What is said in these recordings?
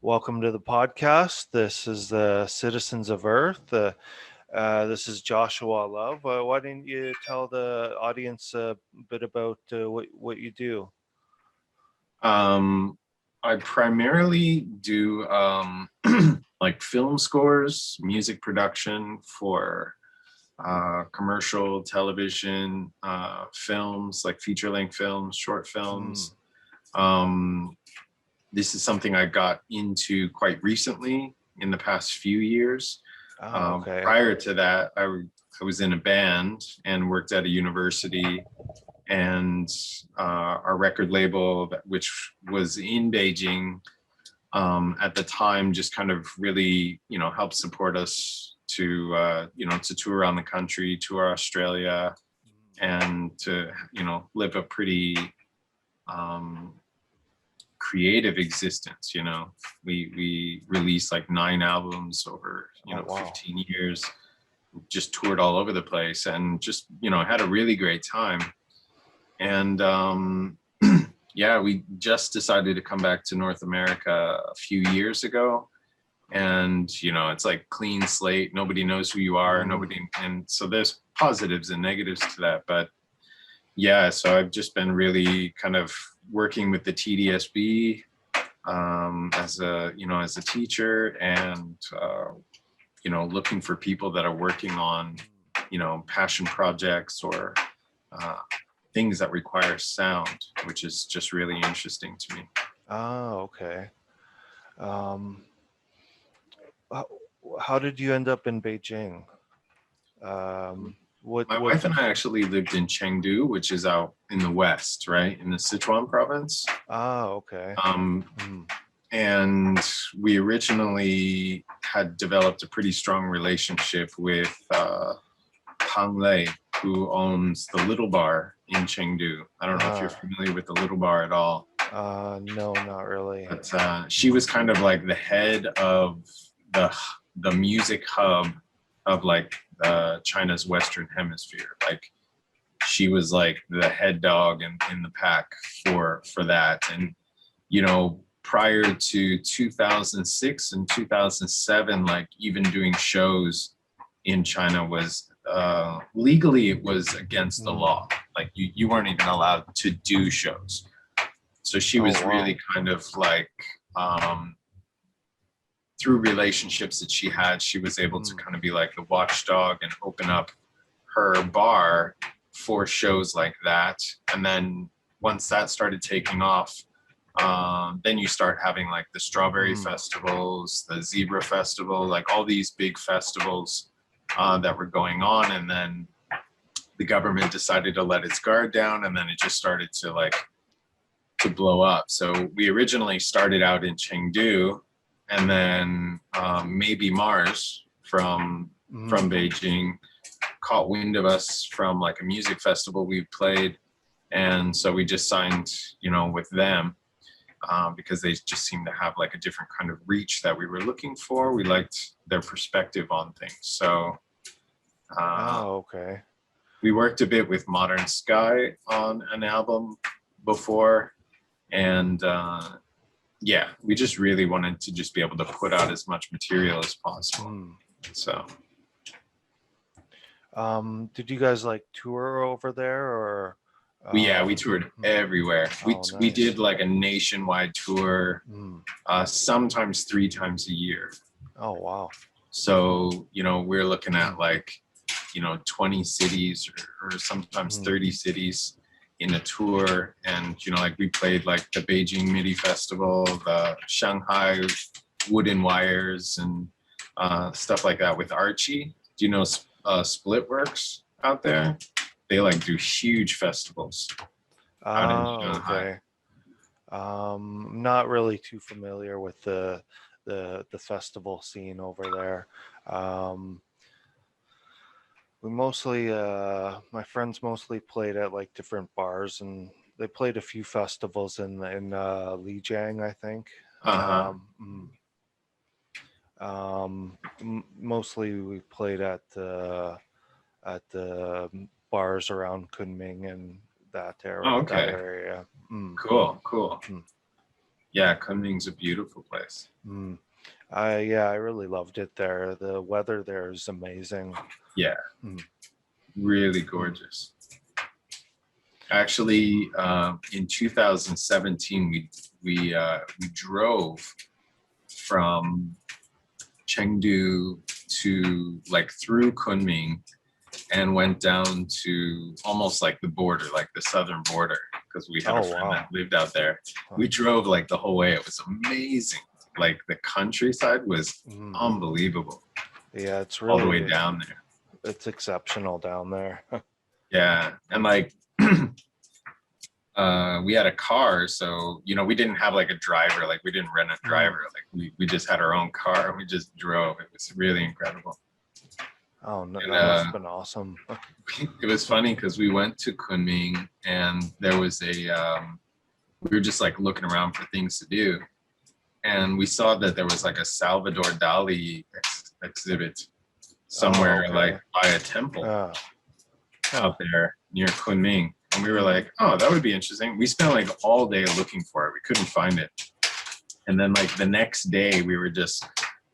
Welcome to the podcast. This is the Citizens of Earth. This is Joshua Love. Why didn't you tell the audience a bit about what you do? Um, I primarily do like film scores, music production for commercial television, films, like feature-length films, short Mm. films. Um, this is something I got into quite recently in the past few years. Oh, okay. Prior to that, I was in a band and worked at a university, and our record label, which was in Beijing at the time, just kind of really, helped support us to, to tour around the country, tour Australia, and to, live a pretty um, creative existence. We released like 9 albums over, Oh, wow. 15 years, just toured all over the place, and just, had a really great time. And yeah, we just decided to come back to North America a few years ago. And, it's like clean slate. Nobody knows who you are. Mm. And so there's positives and negatives to that. But yeah, so I've just been really kind of working with the TDSB as a teacher, and, looking for people that are working on, passion projects or things that require sound, which is just really interesting to me. Oh, okay. Um, how, how did you end up in Beijing? What My what? wife and I actually lived in Chengdu, which is out in the west, right, in the Sichuan province. Oh, okay. Um, Mm. and we originally had developed a pretty strong relationship with Tang Lei, who owns the Little Bar in Chengdu. I don't know if you're Ah, familiar with the Little Bar at all. no, not really. But she was kind of like the head of the the music hub of like China's Western Hemisphere. Like, she was like the head dog in the pack for that. And prior to 2006 and 2007, like even doing shows in China was legally, it was against the Mm. law. Like, you weren't even allowed to do shows. So she Oh, was wow. really kind of like, um, through relationships that she had, she was able to Mm. kind of be like the watchdog and open up her bar for shows like that. And then once that started taking off, then you start having like the strawberry Mm. festivals, the zebra festival, like all these big festivals that were going on. And then the government decided to let its guard down, and then it just started to blow up. So we originally started out in Chengdu, and then maybe Mars from Mm. Beijing caught wind of us from like a music festival we played, and so we just signed, with them, because they just seemed to have like a different kind of reach that we were looking for. We liked their perspective on things, so uh, Oh, okay. we worked a bit with Modern Sky on an album before, and yeah, we just really wanted to just be able to put out as much material as possible. Mm. So Did you guys like tour over there or? we Um, toured mm. everywhere. We Oh, we nice. did like a nationwide tour, Mm. sometimes 3 times a year. Oh, wow. So we're looking at Mm. like 20 cities, or sometimes Mm. 30 cities in a tour. And like we played like the Beijing MIDI Festival, the Shanghai Wooden Wires, and stuff like that with Archie. Do you know Splitworks out there? They like do huge festivals out in Oh, Shanghai. okay. I'm not really too familiar with the festival scene over there. Um, we mostly my friends mostly played at like different bars, and they played a few festivals in Lijiang, I think. Uh-huh. Mostly we played at the bars around Kunming and that Oh, area. okay. That area. Mm, Cool. mm. Yeah, Kunming's a beautiful place. Mm. Yeah, I really loved it there. The weather there is amazing. Yeah, Mm. really Mm. gorgeous. Actually, in 2017, we drove from Chengdu to like through Kunming and went down to almost like the border, like the southern border, because we had a Oh friend wow. that lived out there. Huh. We drove like the whole way. It was amazing. Like the countryside was Mm. unbelievable Yeah, it's all the way really down there. it's exceptional down there. Yeah. And like we had a car, so we didn't have like a driver, like we didn't rent a Mm. driver, like we just had our own car and we just drove. It was really incredible. Oh, no, And that must have been awesome. it was funny because we went to Kunming and there was we were just like looking around for things to do, and we saw that there was like a Salvador Dali exhibit Oh, somewhere okay. like by a temple Uh, out there near Kunming. And we were Mm. like, oh, that would be interesting. We spent like all day looking for it. We couldn't find it. And then like the next day we were just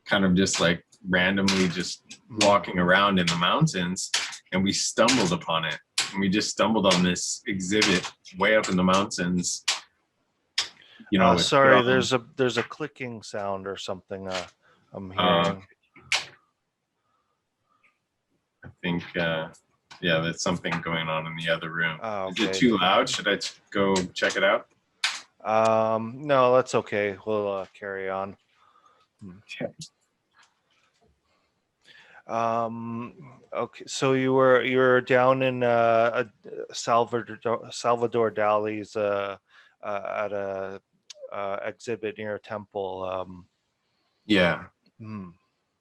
kind of just like randomly just walking around in the mountains and we stumbled upon it. And we just stumbled on this exhibit way up in the mountains. With sorry, there's a clicking sound or something I'm hearing. I think yeah, there's something going on in the other room. Oh, Is it okay. too loud? Should I go check it out? No, that's okay. We'll carry on. Okay. Okay, so you were down in Salvador Dali's at a exhibit near a temple. Yeah. Hmm.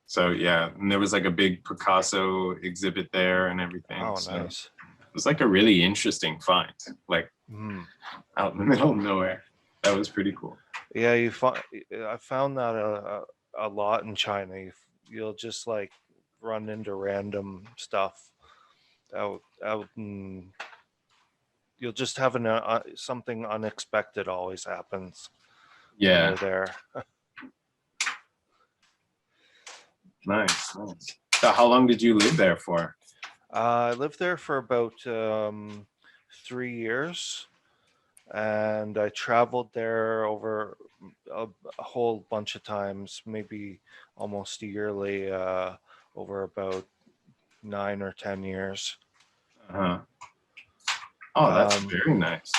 So yeah, and there was like a big Picasso exhibit there and everything. Oh, So nice. it was like a really interesting find, like Hmm. out in the middle of nowhere. That was pretty cool. Yeah, I found that a lot in China. You'll just like run into random stuff out and you'll just have something unexpected always happens when Yeah, you're there. nice. So how long did you live there for? I lived there for about 3 years, and I traveled there over a whole bunch of times, maybe almost yearly, over about 9 or 10 years. Uh-huh. Oh, that's Um, very nice.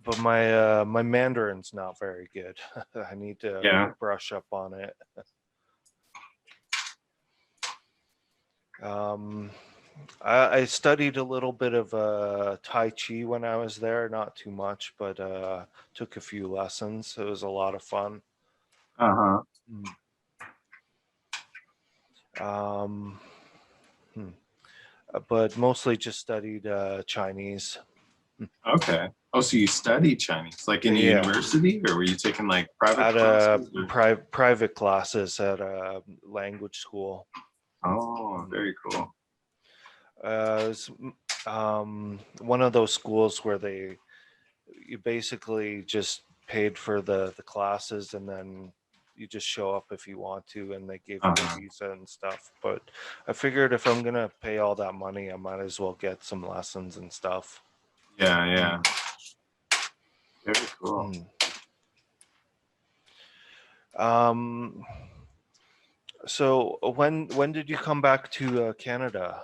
but my Mandarin's not very good. I need to Yeah. brush up on it. I studied a little bit of Tai Chi when I was there, not too much, but took a few lessons. It was a lot of fun. Uh-huh. Um, but mostly just studied Chinese. Okay. Oh, so you studied Chinese, like in the Yeah. university, or were you taking like private At classes? private classes at a language school. Oh, very cool. It was one of those schools where you basically just paid for the classes and then you just show up if you want to, and they gave you a visa and stuff. But I figured if I'm gonna pay all that money, I might as well get some lessons and stuff. Yeah. Very cool. So when did you come back to Canada?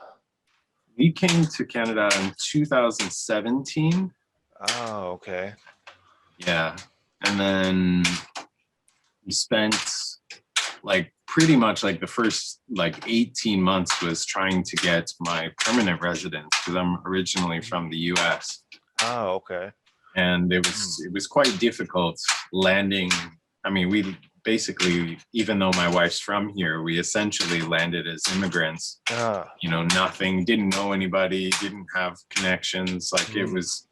We came to Canada in 2017. Oh, okay. Yeah. And then we spent like pretty much like the first like 18 months was trying to get my permanent residence because I'm originally from the US. Oh, okay. And it was quite difficult landing. I mean, we basically, even though my wife's from here, we essentially landed as immigrants. Nothing, didn't know anybody, didn't have connections. Like it was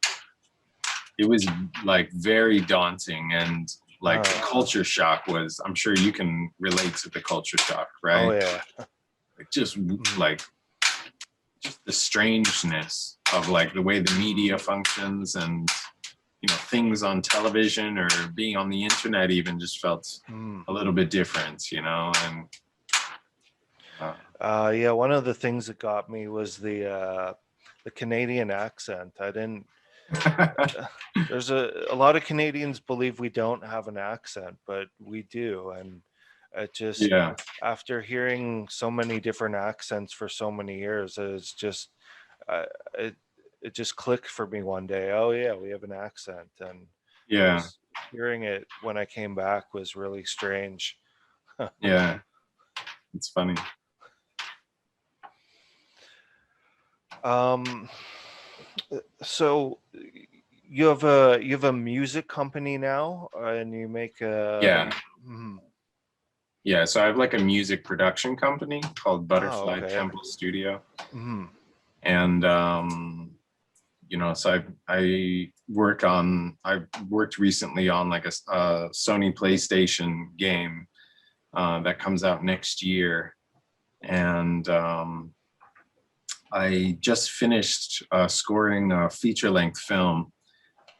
like very daunting, and like the culture shock was, I'm sure you can relate to the culture shock, right? Oh yeah. Like just the strangeness of like the way the media functions and things on television or being on the internet even just felt a little bit different, and Yeah, one of the things that got me was the Canadian accent. I didn't. There's a lot of Canadians believe we don't have an accent, but we do, and it just yeah, after hearing so many different accents for so many years, it's just uh, it it just clicked for me one day. Oh yeah, we have an accent, and it yeah, was hearing it when I came back was really strange. yeah. It's funny. Um, so you have a music company now, and you make Yeah, mhm. yeah. So I have like a music production company called Oh, Butterfly okay. Temple Studio, Mhm. and so I worked recently on like a Sony PlayStation game that comes out next year, and I just finished scoring a feature-length film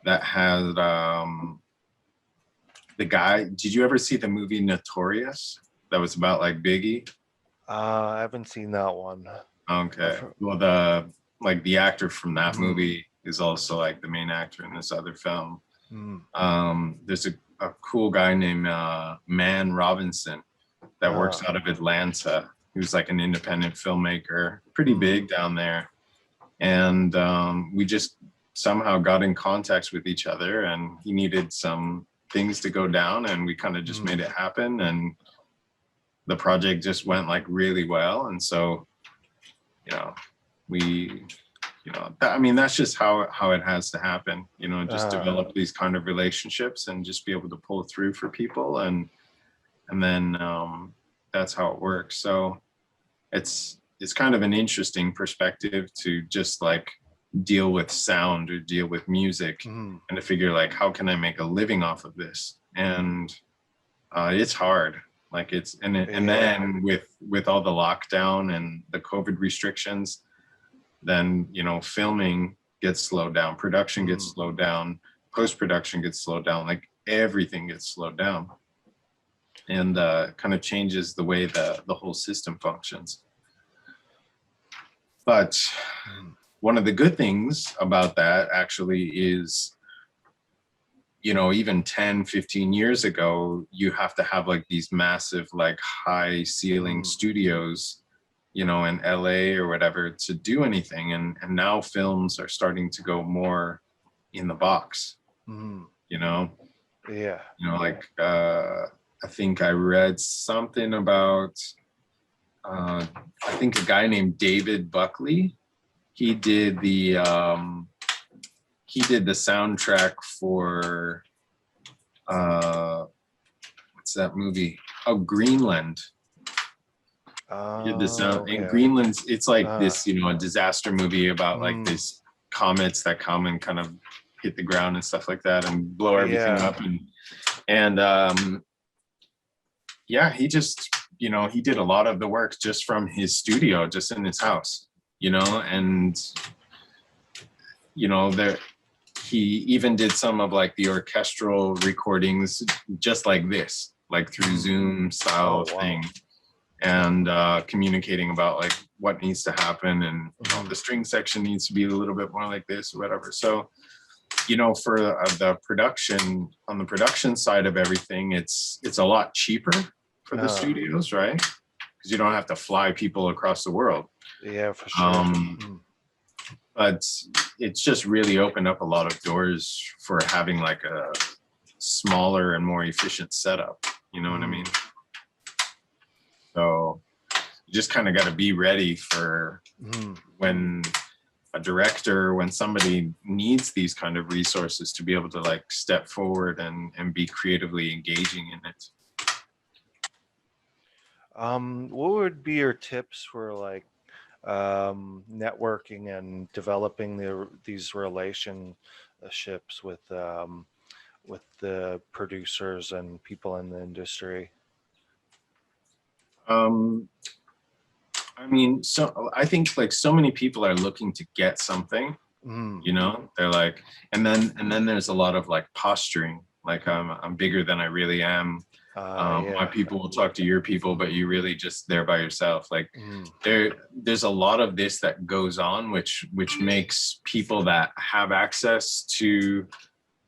that had the guy. Did you ever see the movie Notorious? That was about like Biggie. I haven't seen that one. Okay. I've, Well, the actor from that mhm. movie is also like the main actor in this other film. Mhm. There's a cool guy named Man Robinson that works Ah, out of Atlanta. He was like an independent filmmaker, pretty mhm. big down there. And we just somehow got in contact with each other, and he needed some things to go down, and we kind of just Mhm. made it happen. And the project just went like really well. And so, you know, we I mean, that's just how it has to happen, just Ah, develop these kind of relationships and just be able to pull through for people, and then that's how it works. So it's kind of an interesting perspective to just like deal with sound or deal with music, mhm. and to figure like how can I make a living off of this. And it's hard, like and Yeah. then with all the lockdown and the COVID restrictions, then filming gets slowed down, production gets Mhm. slowed down, post-production gets slowed down, like everything gets slowed down, and kind of changes the way the whole system functions. But Mhm. one of the good things about that actually is, even 10-15 years ago, you have to have like these massive like high ceiling Mhm. studios, in LA or whatever, to do anything. And now films are starting to go more in the box, Mhm. you know, Yeah. like I think I read something about I think a guy named David Buckley. He did the soundtrack for what's that movie? Oh, Greenland. He did the Oh, sound in okay. Greenland's. It's like Uh, this, a disaster movie about like mm, these comets that come and kind of hit the ground and stuff like that and blow everything yeah. up. And yeah, he just, he did a lot of the work just from his studio, just in his house, and there he even did some of like the orchestral recordings just like this, like through Mm. Zoom style Oh, of thing, wow. and communicating about like what needs to happen, and Mhm. the string section needs to be a little bit more like this or whatever. So for the production, on the production side of everything, it's a lot cheaper for the Uh, studios, right? Because you don't have to fly people across the world. yeah, for sure. um, Mm. but it's just really opened up a lot of doors for having like a smaller and more efficient setup, you know what I mean? Mm. So you just kind of got to be ready for Mm. when when somebody needs these kind of resources, to be able to like step forward and be creatively engaging in it. What would be your tips for like networking and developing these relationships with the producers and people in the industry? um I mean, so I think like so many people are looking to get something, Mm. You know, they're like, and then there's a lot of like posturing, like I'm bigger than I really am. My Yeah. people will talk to your people, but you really just there by yourself. Like Mm. there's a lot of this that goes on, which makes people that have access to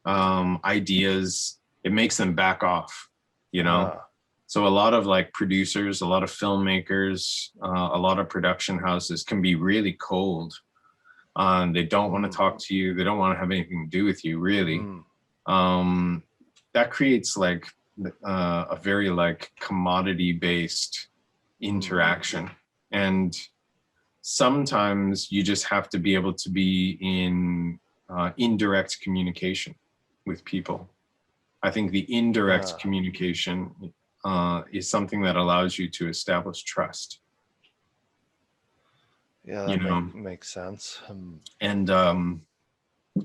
ideas, it makes them back off, you know. Uh, So a lot of like producers, a lot of filmmakers, a lot of production houses can be really cold. They don't want to mm. talk to you. They don't want to have anything to do with you, really. Mm. Um, that creates like a very like commodity based Mm. interaction. And sometimes you just have to be able to be in indirect communication with people. I think the indirect Uh, communication is something that allows you to establish trust, yeah, you that know, makes sense. and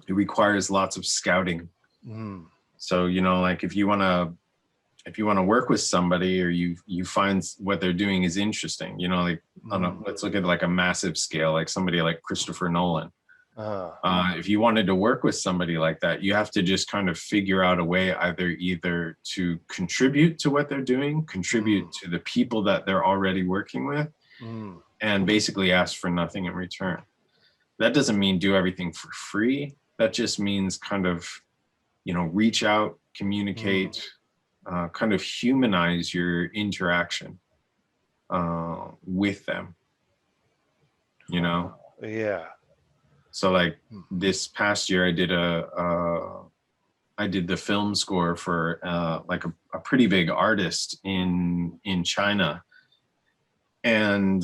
it requires lots of scouting. Mm. So, you know, like if you want to work with somebody or you find what they're doing is interesting, you know, like Mm. let's look at like a massive scale, like somebody like Christopher Nolan. Uh, If you wanted to work with somebody like that, you have to just kind of figure out a way either to contribute to what they're doing, contribute mm. to the people that they're already working with, Mm. and basically ask for nothing in return. That doesn't mean do everything for free. That just means kind of, you know, reach out, Mm. communicate, kind of humanize your interaction with them, you know. Yeah. So like Mm. this past year, I did the film score for like a pretty big artist in China, and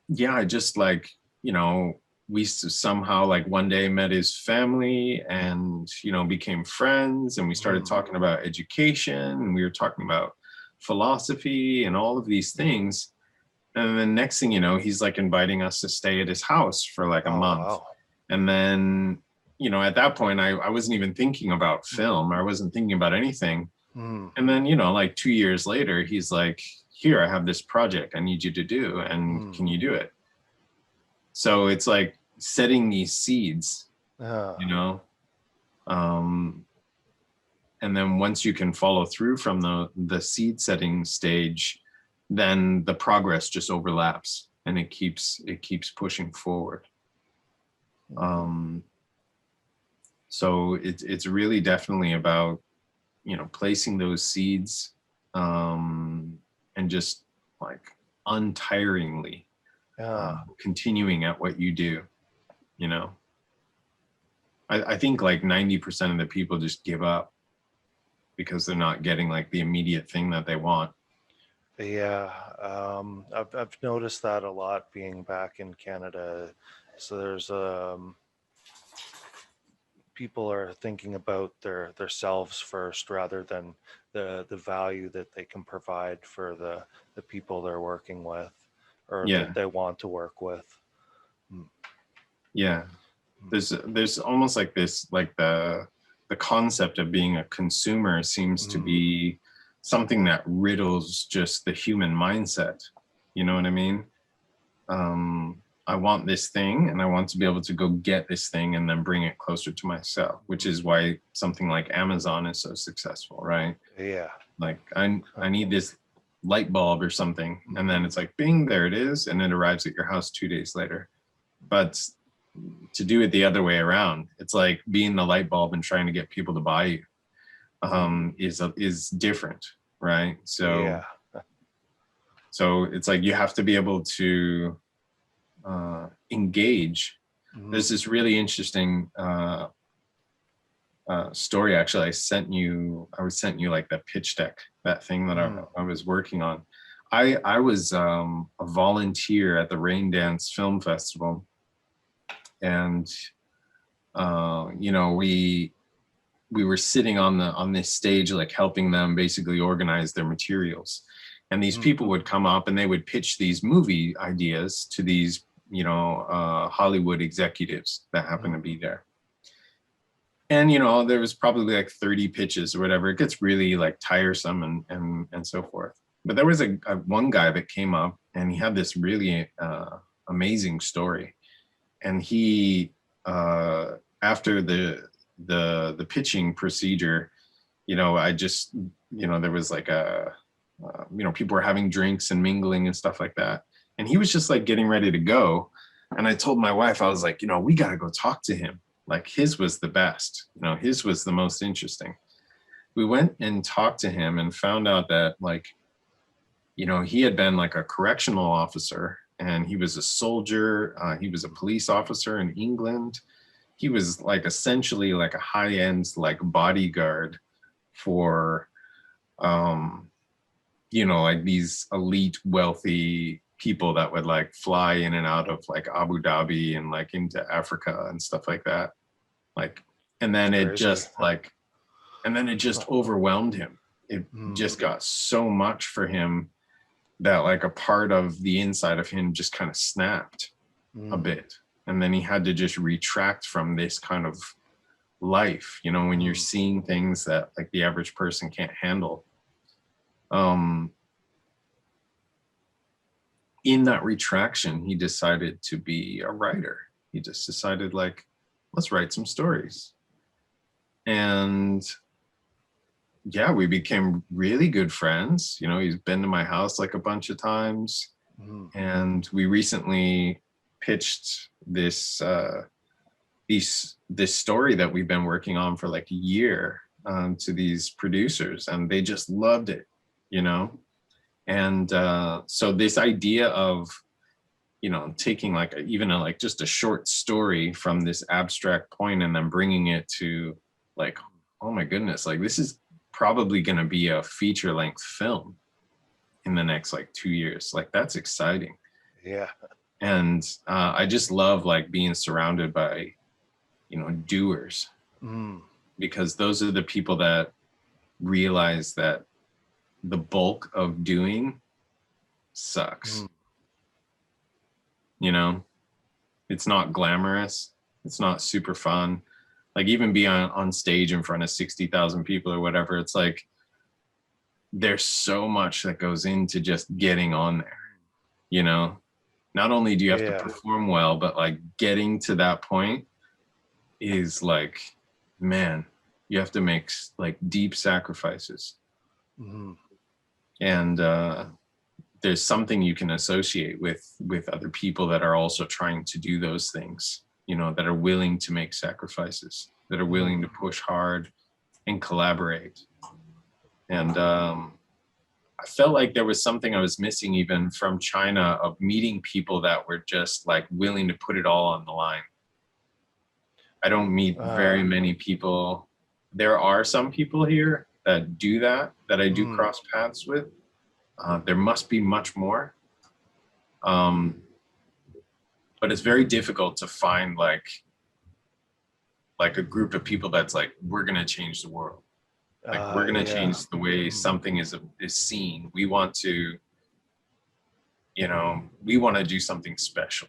yeah, I just like, you know, we somehow like one day met his family and, you know, became friends, and we started Mm. talking about education, and we were talking about philosophy and all of these things. And then next thing you know, he's like inviting us to stay at his house for like a Oh, month. wow. And then, you know, at that point, I wasn't even thinking about Mm. film. I wasn't thinking about anything. Mm. And then, you know, like 2 years later, he's like, here, I have this project I need you to do. And Mm. can you do it? So it's like setting these seeds, Uh, you know. Um, and then once you can follow through from the seed setting stage, then the progress just overlaps and it keeps pushing forward. Um, so it's really definitely about, you know, placing those seeds, and just like untiringly yeah. continuing at what you do, you know. I think like 90% of the people just give up because they're not getting like the immediate thing that they want. Yeah, I've noticed that a lot being back in Canada. So there's people are thinking about their selves first rather than the value that they can provide for the people they're working with or Yeah, that they want to work with. Mm. yeah. There's almost like this, like the concept of being a consumer seems to Mm. be something that riddles just the human mindset. You know what I mean? I want this thing and I want to be able to go get this thing and then bring it closer to myself, which is why something like Amazon is so successful, right? Yeah. Like I need this light bulb or something, and then it's like bing, there it is, and it arrives at your house 2 days later. But to do it the other way around, it's like being the light bulb and trying to get people to buy you, is different, right? Yeah. So it's like you have to be able to engage. Mm. There's this really interesting story. Actually, I was sent you like that pitch deck, that thing that Mm. I was working on. I was a volunteer at the Rain Dance Film Festival, and you know, we were sitting on this stage, like helping them basically organize their materials. And these Mm. people would come up and they would pitch these movie ideas to these, you know, Hollywood executives that happen to be there. And, you know, there was probably like 30 pitches or whatever. It gets really like tiresome and so forth. But there was a one guy that came up and he had this really amazing story. and he after the pitching procedure, you know, I just, you know, there was like a you know, people were having drinks and mingling and stuff like that, and he was just like getting ready to go, and I told my wife, I was like, you know, we got to go talk to him. Like his was the best, you know, his was the most interesting. We went and talked to him and found out that, like, you know, he had been like a correctional officer, and he was a soldier. He was a police officer in England. He was like essentially like a high-end like bodyguard for, you know, like these elite wealthy people that would like fly in and out of like Abu Dhabi and like into Africa and stuff like that. Like, and then it Crazy. just like, and then it just overwhelmed him. It just got so much for him that like a part of the inside of him just kind of snapped a bit. And then he had to just retract from this kind of life, you know, when you're seeing things that like the average person can't handle. In that retraction, he decided to be a writer. He just decided, like, let's write some stories. And yeah, we became really good friends. You know, he's been to my house like a bunch of times. And we recently pitched this this story that we've been working on for like a year to these producers, and they just loved it, you know. And so this idea of, you know, taking like like just a short story from this abstract point and then bringing it to like, oh my goodness, like this is probably going to be a feature length film in the next like 2 years. Like that's exciting. Yeah. And I just love like being surrounded by, you know, doers, because those are the people that realize that the bulk of doing sucks. You know, it's not glamorous. It's not super fun. Like even being on stage in front of 60,000 people or whatever, it's like there's so much that goes into just getting on there, you know. Not only do you have to perform well, but like getting to that point is like, man, you have to make like deep sacrifices. And there's something you can associate with other people that are also trying to do those things, you know, that are willing to make sacrifices, that are willing to push hard and collaborate. And I felt like there was something I was missing even from China, of meeting people that were just like willing to put it all on the line. I don't meet very many people. There are some people here that do that I do cross paths with. There must be much more. But it's very difficult to find like a group of people that's like, we're going to change the world. Like we're going to change the way something is seen. We want to, you know, we want to do something special.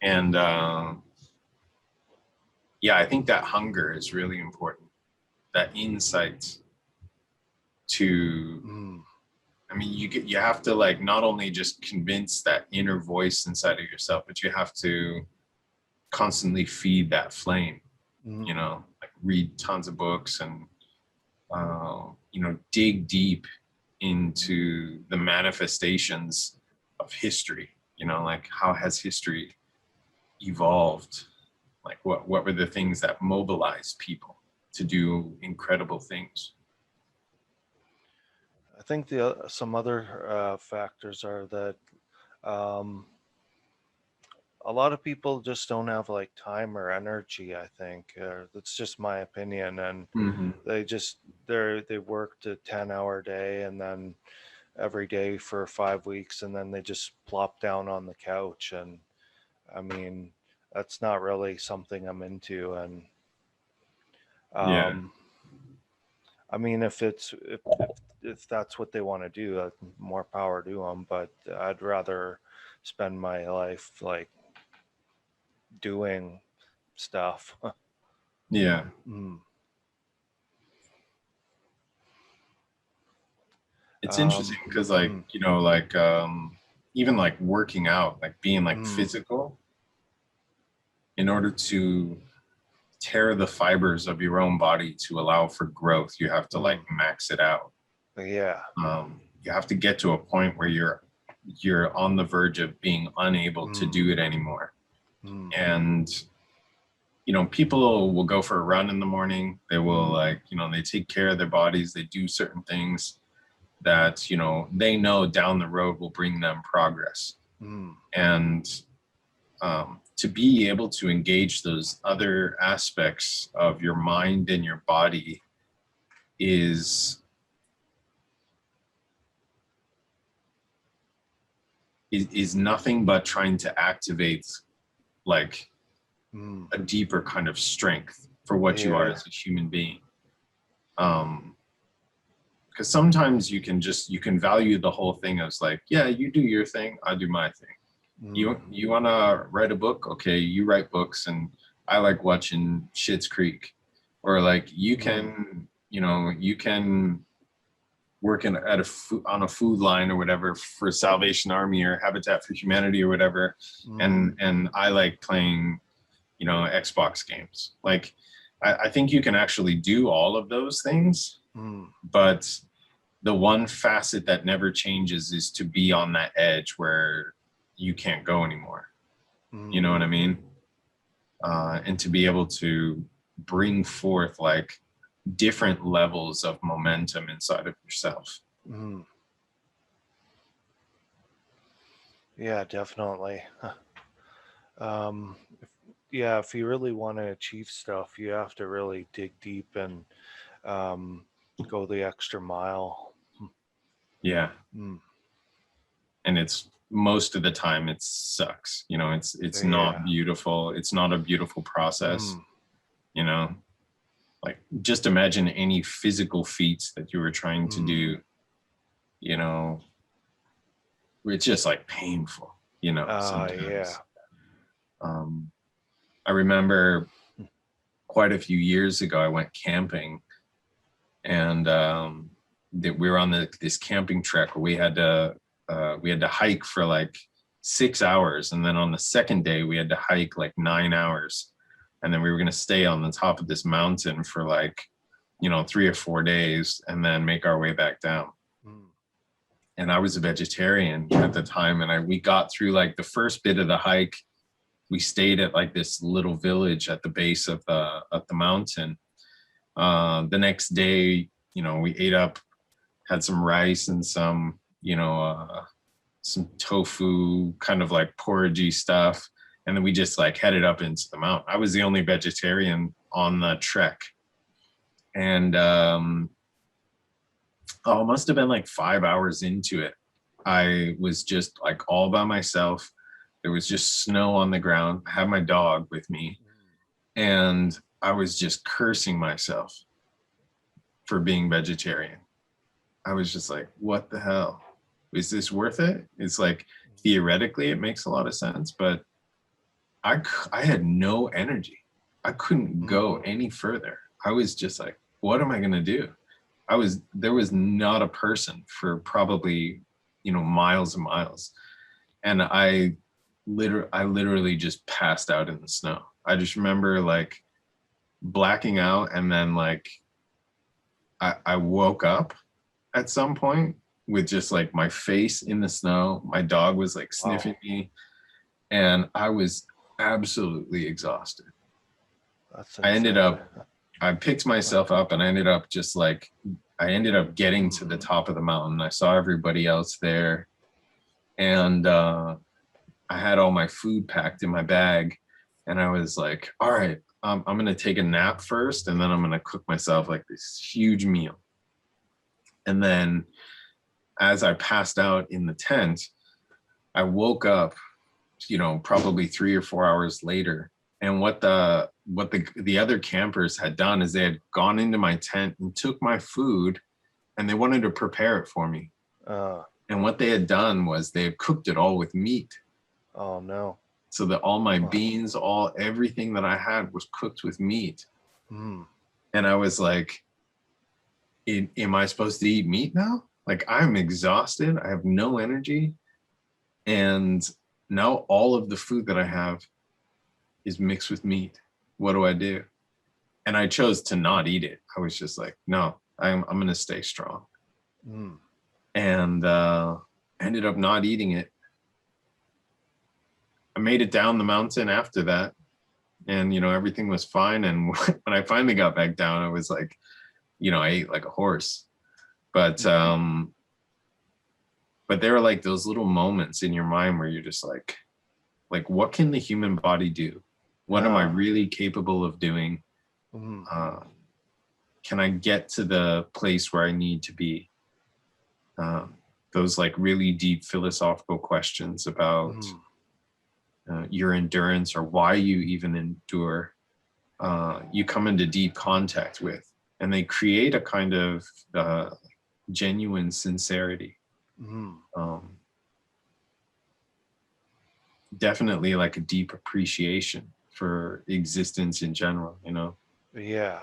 And yeah, I think that hunger is really important. That insight to, I mean, you have to like not only just convince that inner voice inside of yourself, but you have to constantly feed that flame, you know, like read tons of books and, you know, dig deep into the manifestations of history, you know, like how has history evolved? Like what were the things that mobilized people to do incredible things? I think some other factors are that a lot of people just don't have like time or energy. I think that's just my opinion, and they worked a 10-hour day, and then every day for 5 weeks, and then they just plop down on the couch. And I mean, that's not really something I'm into. And I mean, if that's what they want to do, more power to them. But I'd rather spend my life like doing stuff. Yeah. It's interesting because like, you know, like even like working out, like being like Mm. physical, in order to tear the fibers of your own body to allow for growth, you have to like max it out. Yeah. You have to get to a point where you're on the verge of being unable to do it anymore. Mm. And you know, people will go for a run in the morning. They will like, you know, they take care of their bodies. They do certain things that, you know, they know down the road will bring them progress. And to be able to engage those other aspects of your mind and your body is nothing but trying to activate like a deeper kind of strength for what you are as a human being. Because sometimes you can value the whole thing as like, yeah, you do your thing, I do my thing. You want to write a book? Okay, you write books, and I like watching Schitt's Creek. Or like you can, you know, you can work on a food line or whatever for Salvation Army or Habitat for Humanity or whatever. And I like playing, you know, Xbox games. Like I think you can actually do all of those things, but the one facet that never changes is to be on that edge where you can't go anymore. You know what I mean? And to be able to bring forth like different levels of momentum inside of yourself. Yeah, definitely. Yeah, if you really want to achieve stuff, you have to really dig deep and go the extra mile. Yeah. And it's most of the time it sucks. You know, it's not beautiful. It's not a beautiful process. You know, like just imagine any physical feats that you were trying to do, you know, it's just like painful, you know, sometimes. I remember quite a few years ago, I went camping, and we were on this camping trek where we had to hike for like 6 hours. And then on the second day, we had to hike like 9 hours. And then we were going to stay on the top of this mountain for like, you know, 3 or 4 days and then make our way back down. And I was a vegetarian at the time. And we got through like the first bit of the hike. We stayed at like this little village at the base of the mountain. The next day, you know, we ate up, had some rice and some, you know, some tofu, kind of like porridgey stuff. And then we just like headed up into the mountain. I was the only vegetarian on the trek. And it must have been like 5 hours into it. I was just like all by myself. There was just snow on the ground. I had my dog with me. And I was just cursing myself for being vegetarian. I was just like, what the hell? Is this worth it? It's like, theoretically, it makes a lot of sense, but I had no energy. I couldn't go any further. I was just like, what am I going to do? There was not a person for probably, you know, miles and miles. And I literally just passed out in the snow. I just remember like blacking out, and then like I woke up at some point with just like my face in the snow. My dog was like sniffing me, and I was absolutely exhausted. I picked myself up, and I ended up getting to the top of the mountain. I saw everybody else there, and I had all my food packed in my bag, and I was like, all right, I'm going to take a nap first, and then I'm going to cook myself like this huge meal. And then as I passed out in the tent, I woke up, you know, probably 3 or 4 hours later. And what the other campers had done is they had gone into my tent and took my food, and they wanted to prepare it for me. And what they had done was they had cooked it all with meat. Oh no. So that all my beans, everything that I had was cooked with meat. And I was like, am I supposed to eat meat now? Like, I'm exhausted. I have no energy. And now all of the food that I have is mixed with meat. What do I do? And I chose to not eat it. I was just like, no, I'm going to stay strong. Mm. And ended up not eating it. I made it down the mountain after that, and everything was fine. And when I finally got back down, I was like, I ate like a horse. But there are like those little moments in your mind where you're just like what can the human body do? What am I really capable of doing? Can I get to the place where I need to be? Those like really deep philosophical questions about your endurance, or why you even endure, you come into deep contact with, and they create a kind of genuine sincerity. Definitely like a deep appreciation for existence in general, Yeah.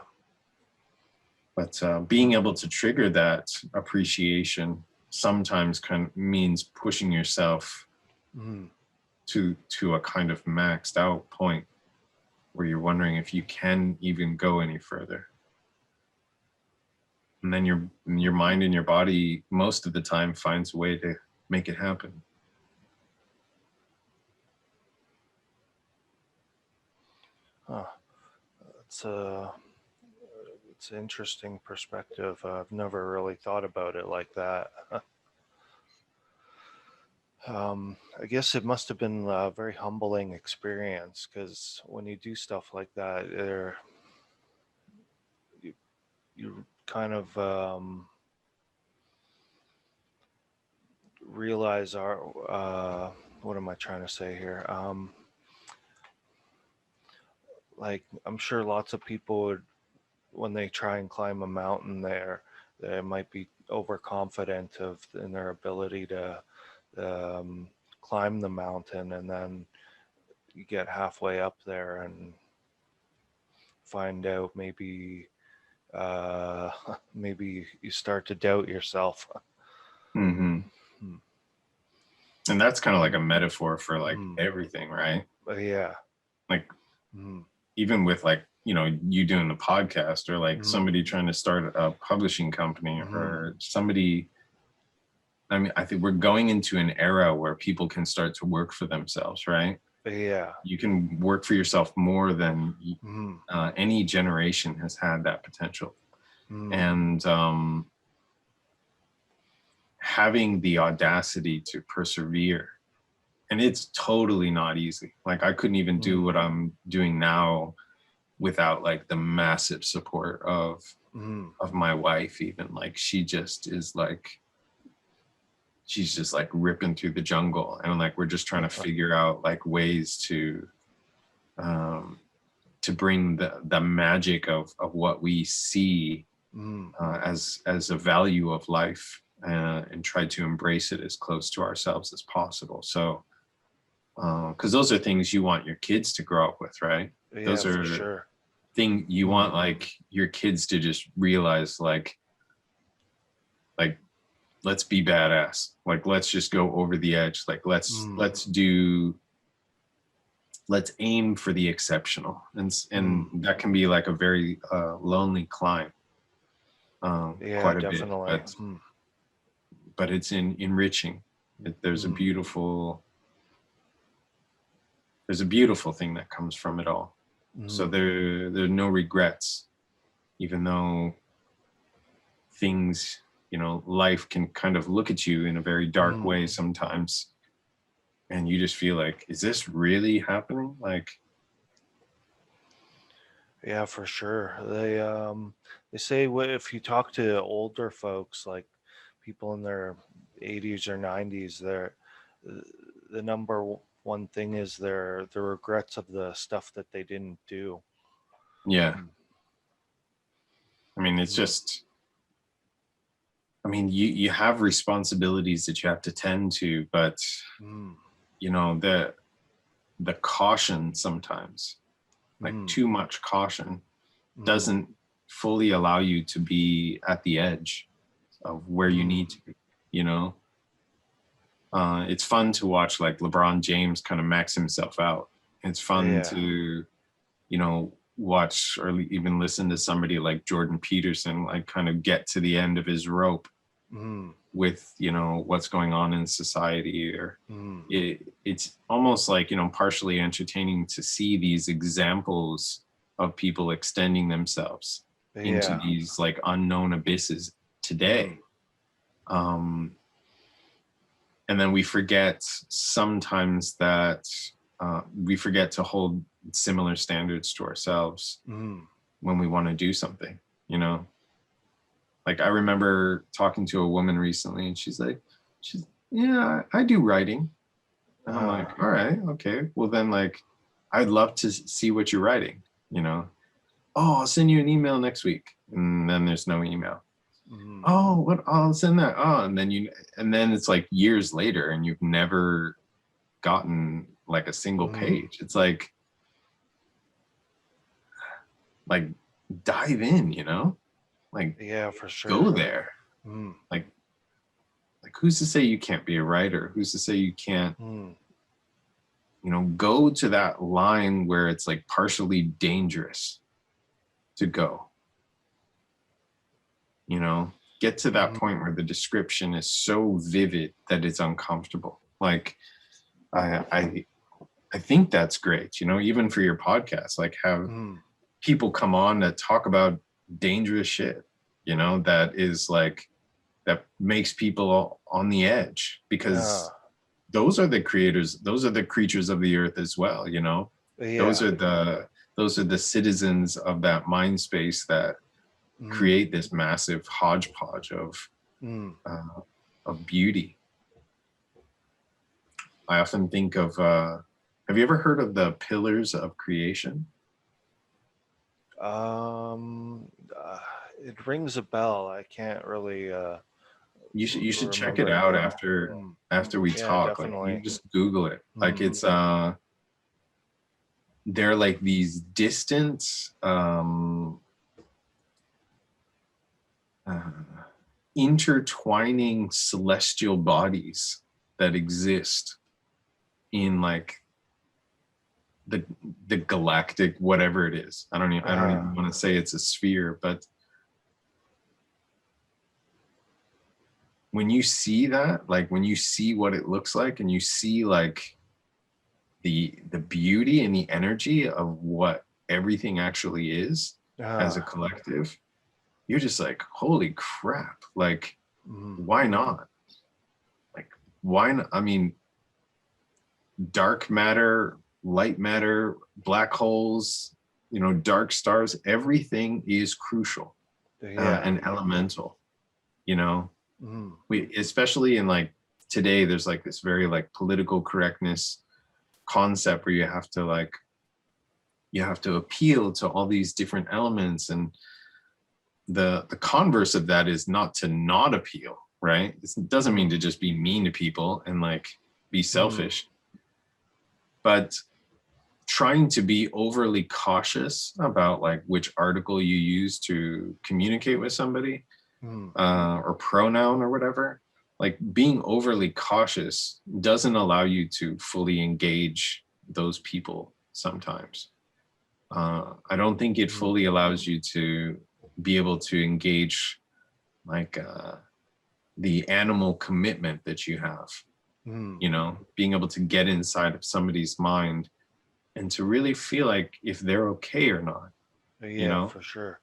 But being able to trigger that appreciation sometimes kind of means pushing yourself to a kind of maxed out point where you're wondering if you can even go any further. And then your mind and your body most of the time finds a way to make it happen. It's an interesting perspective. I've never really thought about it like that. I guess it must have been a very humbling experience, because when you do stuff like that, you kind of realize what am I trying to say here? Like, I'm sure lots of people would, when they try and climb a mountain, they might be overconfident in their ability to climb the mountain, and then you get halfway up there and find out maybe maybe you start to doubt yourself. And that's kind of like a metaphor for like everything, right? Yeah. Like even with like you doing the podcast, or like somebody trying to start a publishing company, or somebody. I mean, I think we're going into an era where people can start to work for themselves, right? Yeah. You can work for yourself more than any generation has had that potential. And having the audacity to persevere, and it's totally not easy. Like I couldn't even do what I'm doing now without like the massive support of my wife. Even like she's just like ripping through the jungle, and like we're just trying to figure out like ways to bring the magic of what we see as a value of life, and try to embrace it as close to ourselves as possible. So because those are things you want your kids to grow up with, right? Yeah, those are for sure. Thing you want like your kids to just realize like let's be badass, like let's just go over the edge, like let's aim for the exceptional, and that can be like a very lonely climb, Yeah, quite a definitely. bit, but it's enriching. There's a beautiful thing that comes from it all. So there are no regrets, even though things, life can kind of look at you in a very dark way sometimes, and you just feel like, is this really happening? Like, yeah, for sure. They say if you talk to older folks, like people in their 80s or 90s, the number one thing is the regrets of the stuff that they didn't do. yeah. I mean, it's just, I mean, you have responsibilities that you have to tend to, but the caution sometimes, like too much caution, doesn't fully allow you to be at the edge of where you need to be, It's fun to watch like LeBron James kind of max himself out. It's fun Yeah. to, you know, watch or even listen to somebody like Jordan Peterson, like kind of get to the end of his rope Mm. with, you know, what's going on in society. Or Mm. it's almost like, you know, partially entertaining to see these examples of people extending themselves into Yeah. these like unknown abysses today. And then we forget sometimes that we forget to hold similar standards to ourselves Mm. when we want to do something, you know? Like I remember talking to a woman recently and she's, yeah, I do writing. And I'm like, all right, okay. Well then like, I'd love to see what you're writing, you know? Oh, I'll send you an email next week. And then there's no email. Mm. Oh, what? I'll send that. Oh, and then it's like years later and you've never gotten like a single page. It's like dive in, you know? Like Yeah, for sure. go there. Mm. Like who's to say you can't be a writer? Who's to say you can't, Mm. you know, go to that line where it's like partially dangerous to go. You know, get to that point where the description is so vivid that it's uncomfortable. Like I think that's great, you know, even for your podcast, like have people come on that talk about dangerous shit, you know, that is like, that makes people on the edge, because those are the creators, those are the creatures of the earth as well, you know. Yeah. Those are the citizens of that mind space that create this massive hodgepodge of beauty. I often think of have you ever heard of the pillars of creation? It rings a bell. I can't really You should check it remember it out now. after we Yeah, talk. Like definitely. you just Google it. Like it's they're like these distant intertwining celestial bodies that exist in like the galactic whatever it is. I don't even want to say it's a sphere, but when you see that, like when you see what it looks like and you see like the beauty and the energy of what everything actually is as a collective, you're just like, holy crap, like why not? Like why not? I mean, dark matter, light matter, black holes, you know, dark stars, everything is crucial and elemental, you know. We, especially in like today, there's like this very like political correctness concept where you have to appeal to all these different elements, and the converse of that is not to not appeal, right? It doesn't mean to just be mean to people and like be selfish, but trying to be overly cautious about like which article you use to communicate with somebody or pronoun or whatever. Like being overly cautious doesn't allow you to fully engage those people sometimes. I don't think it fully allows you to be able to engage like the animal commitment that you have, you know, being able to get inside of somebody's mind and to really feel like if they're okay or not, you know, for sure.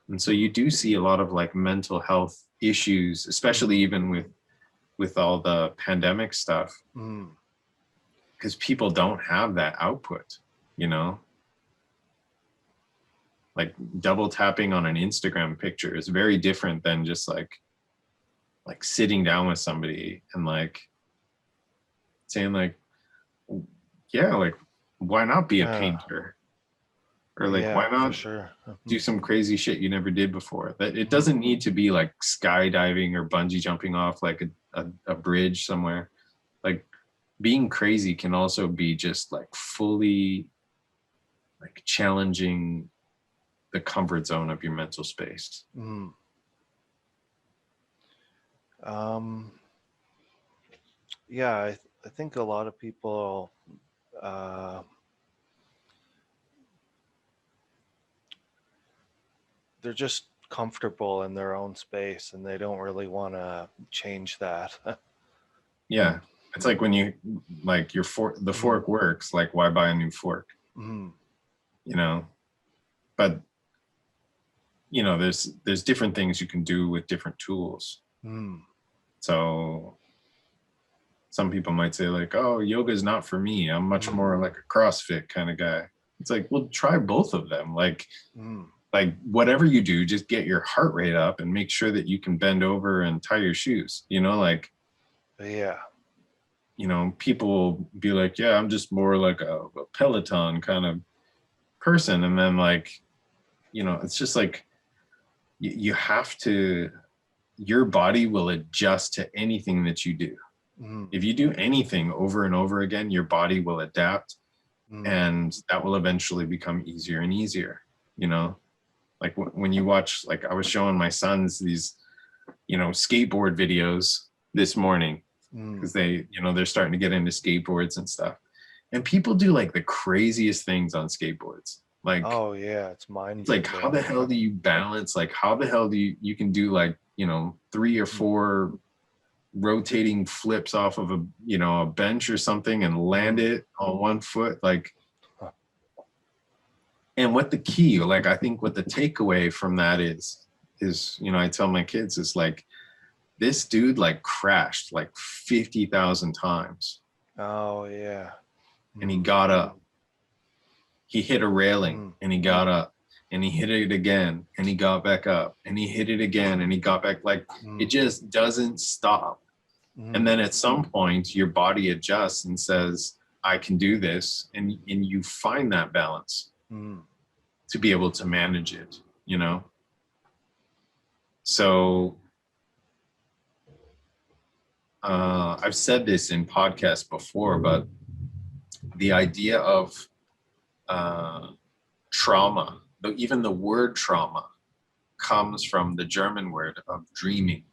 And so you do see a lot of like mental health issues, especially even with all the pandemic stuff, because people don't have that output, you know. Like double tapping on an Instagram picture is very different than just like sitting down with somebody and like saying like, yeah, like why not be a painter? Or like, why not do some crazy shit you never did before? That it doesn't need to be like skydiving or bungee jumping off like a bridge somewhere. Like being crazy can also be just like fully like challenging the comfort zone of your mental space. yeah, I think a lot of people, uh, they're just comfortable in their own space and they don't really want to change that. Yeah. It's like when you like your fork, the Mhm, fork works, like why buy a new fork? mhm, You know? But you know, there's different things you can do with different tools. mhm, So some people might say like, oh, yoga is not for me. I'm much mhm, more like a CrossFit kind of guy. It's like, well, try both of them. mhm. Like whatever you do, just get your heart rate up and make sure that you can bend over and tie your shoes. You know, like, Yeah. you know, people will be like, yeah, I'm just more like a Peloton kind of person. And then like, you know, it's just like you have to, your body will adjust to anything that you do. Mhm, If you do anything over and over again, your body will adapt, mhm, and that will eventually become easier and easier. You know, like when you watch, like I was showing my sons these, you know, skateboard videos this morning mhm. because they, you know, they're starting to get into skateboards and stuff. And people do like the craziest things on skateboards. Oh yeah, it's mind It's like, how bending. the hell do you balance? Like, how the hell do you can do like, you know, 3 or 4 rotating flips off of a, you know, a bench or something and land Mhm. it on one foot? Like, and what the key, like, I think what the takeaway from that is, you know, I tell my kids is like, this dude like crashed like 50,000 times Oh yeah. and he Mhm, got up. He hit a railing mhm, and he got up and he hit it again and he got back up and he hit it again and he got back. Like, it mhm, just doesn't stop. And mhm, then at some point your body adjusts and says, I can do this. And you find that balance mhm. to be able to manage it, you know? So I've said this in podcasts before, but the idea of uh, trauma, even the word trauma, comes from the German word of dreaming,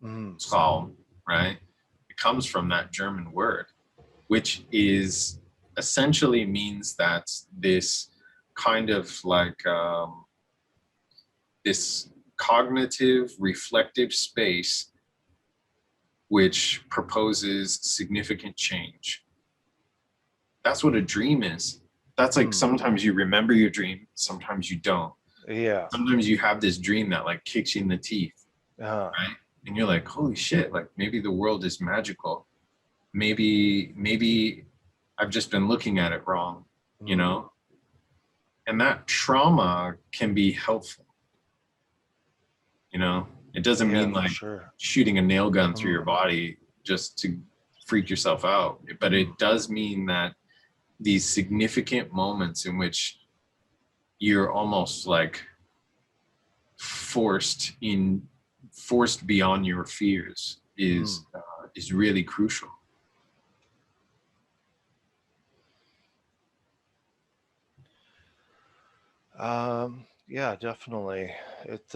Mhm. Traum, right? It comes from that German word, which is essentially means that this kind of like this cognitive reflective space which proposes significant change. That's what a dream is. That's like Mhm. sometimes you remember your dream, sometimes you don't. Yeah. Sometimes you have this dream that like kicks you in the teeth, Uh-huh. right? And you're like, holy shit, like maybe the world is magical. Maybe I've just been looking at it wrong, you Mhm. know? And that trauma can be helpful, you know? It doesn't Yeah, mean for like sure. shooting a nail gun through your Mhm, body just to freak yourself out, but mhm, it does mean that these significant moments in which you're almost like forced in forced beyond your fears mhm. is really crucial. Yeah, definitely. It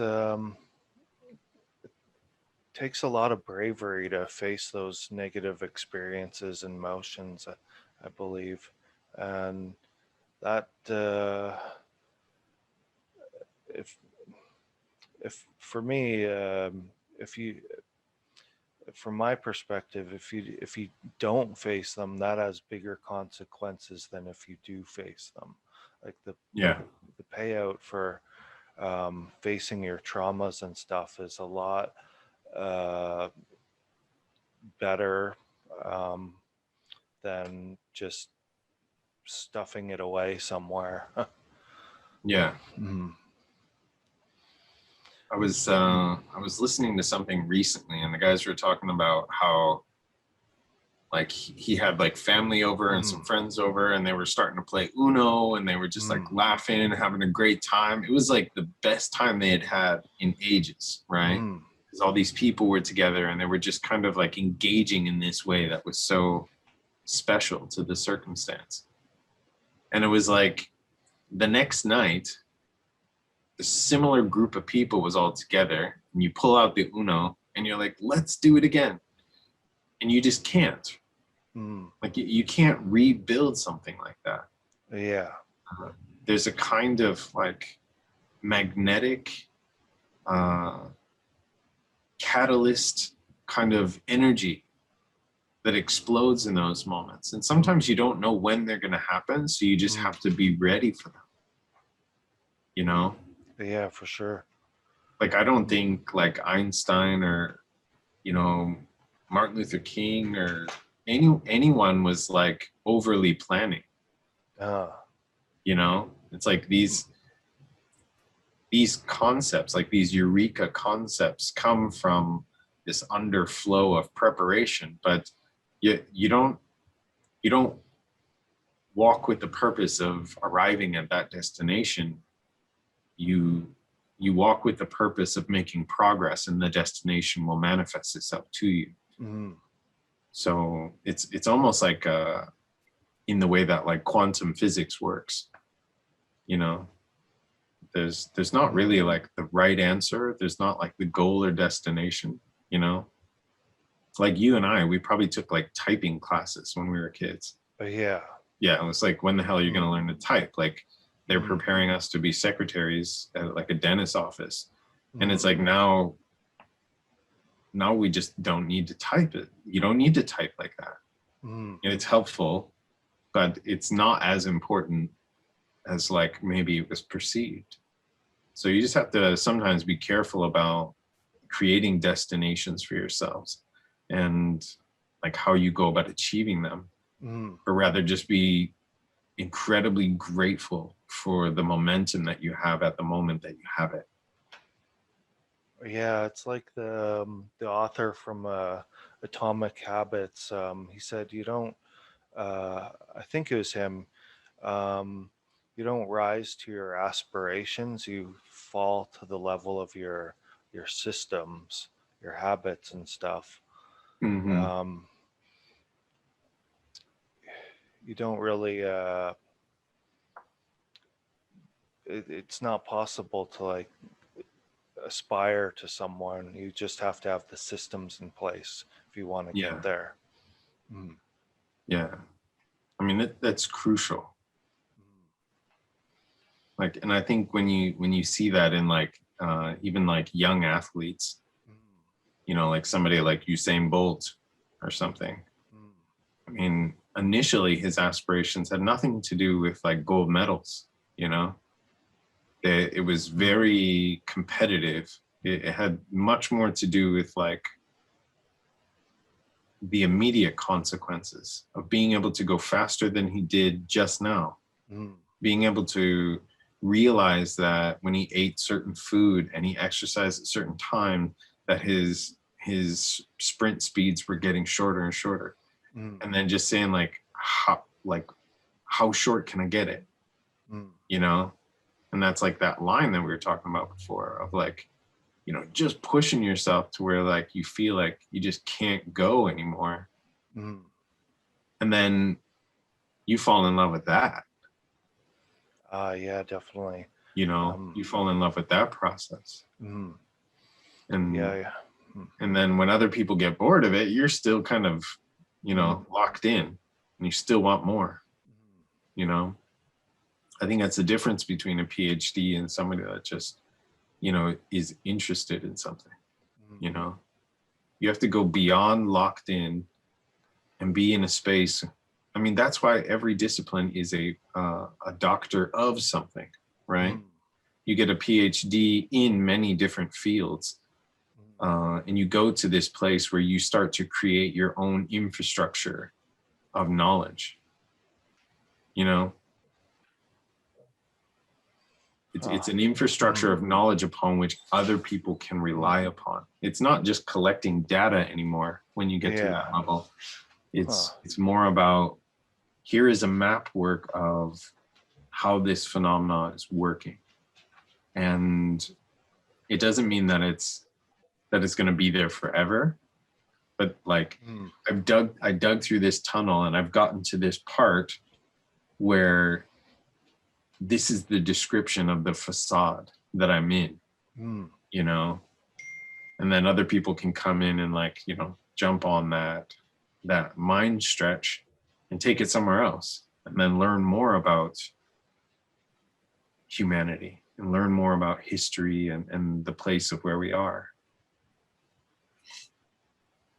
takes a lot of bravery to face those negative experiences and emotions, I believe. And that if for me, if you from my perspective, if you don't face them, that has bigger consequences than if you do face them. Like Yeah. the payout for facing your traumas and stuff is a lot uh, better um, than just stuffing it away somewhere. Yeah. Mm. I was listening to something recently and the guys were talking about how like he had like family over and some Mm. friends over and they were starting to play Uno and they were just like Mm. laughing and having a great time. It was like the best time they had had in ages, right? Mm. Because all these people were together and they were just kind of like engaging in this way that was so special to the circumstance. And it was like the next night, a similar group of people was all together and you pull out the Uno and you're like, let's do it again. And you just can't, Mm. Like you can't rebuild something like that. Yeah. There's a kind of like magnetic catalyst kind of energy that explodes in those moments. And sometimes you don't know when they're going to happen. So you just have to be ready for them, you know? Yeah, for sure. Like, I don't think like Einstein or, you know, Martin Luther King or anyone was like overly planning, Uh, you know? It's like these concepts, like these eureka concepts, come from this underflow of preparation, but you don't walk with the purpose of arriving at that destination. You walk with the purpose of making progress, and the destination will manifest itself to you. So it's almost like in the way that like quantum physics works, you know. There's not really like the right answer. There's not like the goal or destination, you know. Like you and I, we probably took like typing classes when we were kids. yeah. Yeah, it was like, when the hell are you going to learn to type? Like, they're preparing us to be secretaries at like a dentist's office. And it's like, now we just don't need to type it. You don't need to type like that. And it's helpful, but it's not as important as like maybe it was perceived. So you just have to sometimes be careful about creating destinations for yourselves and like how you go about achieving them, or rather just be incredibly grateful for the momentum that you have at the moment that you have it. Yeah, it's like the author from Atomic Habits. He said you don't. I think it was him. You don't rise to your aspirations. You fall to the level of your systems, your habits, and stuff. Um, you don't really. It's not possible to like aspire to someone. You just have to have the systems in place if you want to Yeah. get there. Yeah. I mean, that's crucial. Like, and I think when you see that in like even like young athletes, you know, like somebody like Usain Bolt or something. I mean, initially his aspirations had nothing to do with like gold medals, you know. It was very competitive. It had much more to do with like the immediate consequences of being able to go faster than he did just now. Being able to realize that when he ate certain food and he exercised at a certain time, that his sprint speeds were getting shorter and shorter. And then just saying like how short can I get it? You know? And that's like that line that we were talking about before of like, you know, just pushing yourself to where like you feel like you just can't go anymore. And then you fall in love with that. Yeah, definitely. You know, you fall in love with that process. And Yeah. and then when other people get bored of it, you're still kind of, you know, locked in, and you still want more. You know, I think that's the difference between a PhD and somebody that just, you know, is interested in something. You know, you have to go beyond locked in and be in a space. I mean, that's why every discipline is a doctor of something, right? You get a PhD in many different fields, and you go to this place where you start to create your own infrastructure of knowledge. You know, it's an infrastructure of knowledge upon which other people can rely upon. It's not just collecting data anymore when you get to that level. It's more about, here is a map work of how this phenomenon is working. And it doesn't mean that it's going to be there forever, but like I dug through this tunnel and I've gotten to this part where this is the description of the facade that I'm in, you know, and then other people can come in and like, you know, jump on that, that mind stretch and take it somewhere else, and then learn more about humanity and learn more about history and the place of where we are.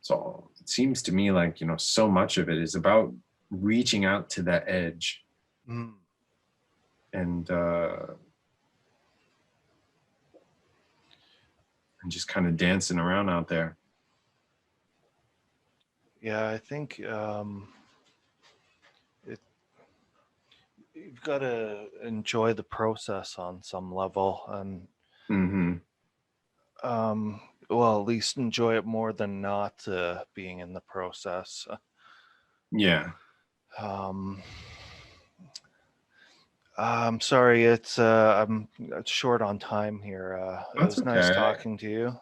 So it seems to me like, so much of it is about reaching out to that edge Mm. and just kind of dancing around out there. Yeah, I think you've got to enjoy the process on some level, and Mm-hmm. well, at least enjoy it more than not being in the process. Yeah. Um, I'm sorry, I'm short on time here. It That's was nice okay. talking to you.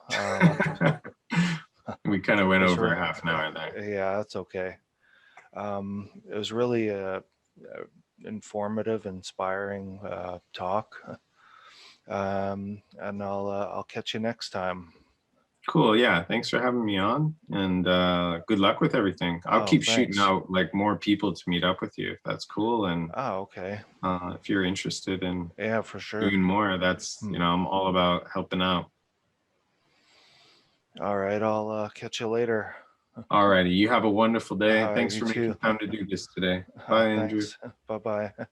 We kind of went It was over half an hour there. yeah, that's okay. It was really informative, inspiring talk. And I'll catch you next time. Cool. Yeah. Thanks for having me on, and good luck with everything. I'll Oh, keep shooting thanks. out like more people to meet up with you if that's cool. And Oh, okay. if you're interested in Yeah, for sure. doing more, that's, I'm all about helping out. All right, I'll catch you later. All righty. You have a wonderful day. All right, Thanks you for making too. time to do this today. Bye, Andrew. Thanks. Bye-bye.